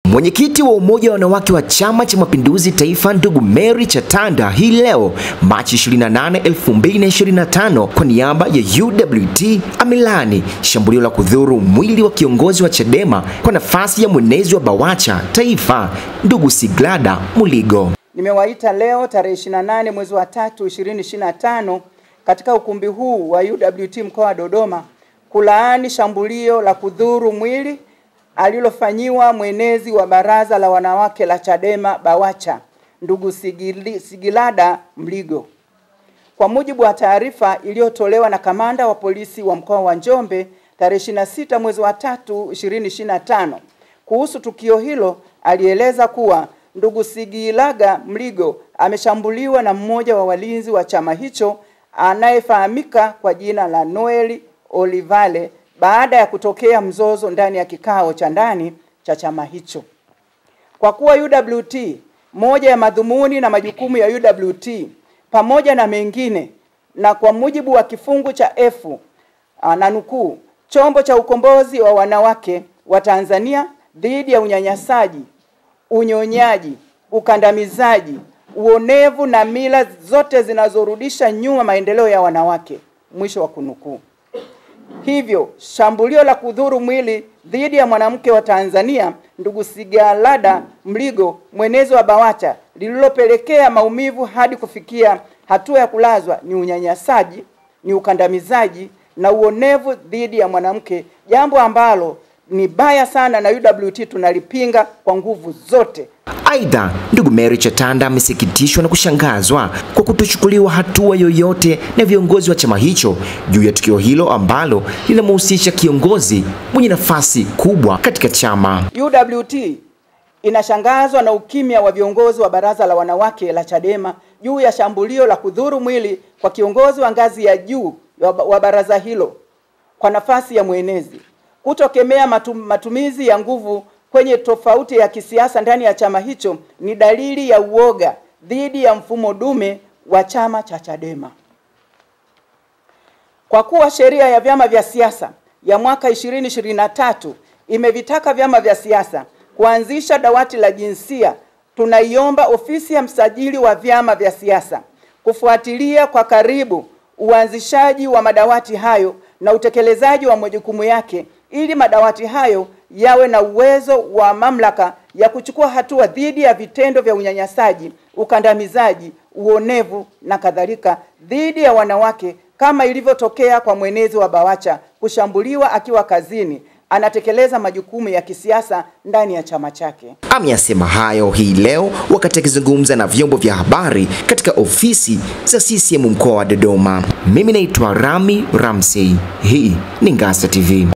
Mwenyekiti wa Umoja wa Wanawake wa Chama cha Mapinduzi Taifa ndugu Mary Chatanda hii leo Machi 28, 2025 kwa niaba ya UWT amelani shambulio la kudhuru mwili wa kiongozi wa Chadema kwa nafasi ya mwenezi wa Bawacha Taifa ndugu Siglada Muligo. Nimewaita leo tarehe 28 mwezi wa 3 2025 katika ukumbi huu wa UWT mkoa wa Dodoma kulaani shambulio la kudhuru mwili alilofanyiwa mwenezi wa baraza la wanawake la Chadema Bawacha ndugu Siglada Muligo. Kwa mujibu wa taarifa iliyotolewa na kamanda wa polisi wa mkoa wa Njombe tarehe 26 mwezi wa 3 2025 kuhusu tukio hilo, alieleza kuwa ndugu Siglada Muligo ameshambuliwa na mmoja wa walinzi wa chama hicho anayefahamika kwa jina la Noel Olivale baada ya kutokea mzozo ndani ya kikao cha ndani cha chama hicho. Kwa kuwa UWT, moja ya madhumuni na majukumu ya UWT pamoja na mengine, na kwa mujibu wa kifungu cha F na nukuu, chombo cha ukombozi wa wanawake wa Tanzania dhidi ya unyanyasaji, unyonyaji, ukandamizaji, uonevu na mila zote zinazorudisha nyuma maendeleo ya wanawake, mwisho wa kunukuu. Hivyo, shambulio la kudhuru mwili dhidi ya mwanamke wa Tanzania ndugu Siglada Muligo mwenezi wa Bawacha lililopelekea maumivu hadi kufikia hatua ya kulazwa ni unyanyasaji, ni ukandamizaji na uonevu dhidi ya mwanamke, jambo ambalo ni baya sana na UWT tunalipinga kwa nguvu zote. Aidha, ndugu Mary Chatanda amesikitishwa na kushangazwa kwa kutochukuliwa hatua yoyote na viongozi wa chama hicho juu ya tukio hilo ambalo linamhusisha kiongozi mwenye nafasi kubwa katika chama. UWT inashangazwa na ukimya wa viongozi wa baraza la wanawake la Chadema juu ya shambulio la kudhuru mwili kwa kiongozi wa ngazi ya juu wa baraza hilo kwa nafasi ya mwenezi. Kutokemea matumizi ya nguvu kwenye tofauti ya kisiasa ndani ya chama hicho ni dalili ya uoga dhidi ya mfumo dume wa chama cha Chadema. Kwa kuwa sheria ya vyama vya siasa ya mwaka 2023 imevitaka vyama vya siasa kuanzisha dawati la jinsia, tunaiomba ofisi ya msajili wa vyama vya siasa kufuatilia kwa karibu uanzishaji wa madawati hayo na utekelezaji wa majukumu yake ili madawati hayo yawe na uwezo wa mamlaka ya kuchukua hatua dhidi ya vitendo vya unyanyasaji, ukandamizaji, uonevu na kadhalika dhidi ya wanawake, kama ilivyotokea kwa mwenezi wa Bawacha kushambuliwa akiwa kazini anatekeleza majukumu ya kisiasa ndani ya chama chake. Ameyasema hayo hii leo wakati akizungumza na vyombo vya habari katika ofisi za CCM mkoa wa Dodoma. Mimi naitwa Rami Ramsey. Hii ni Ngasa TV.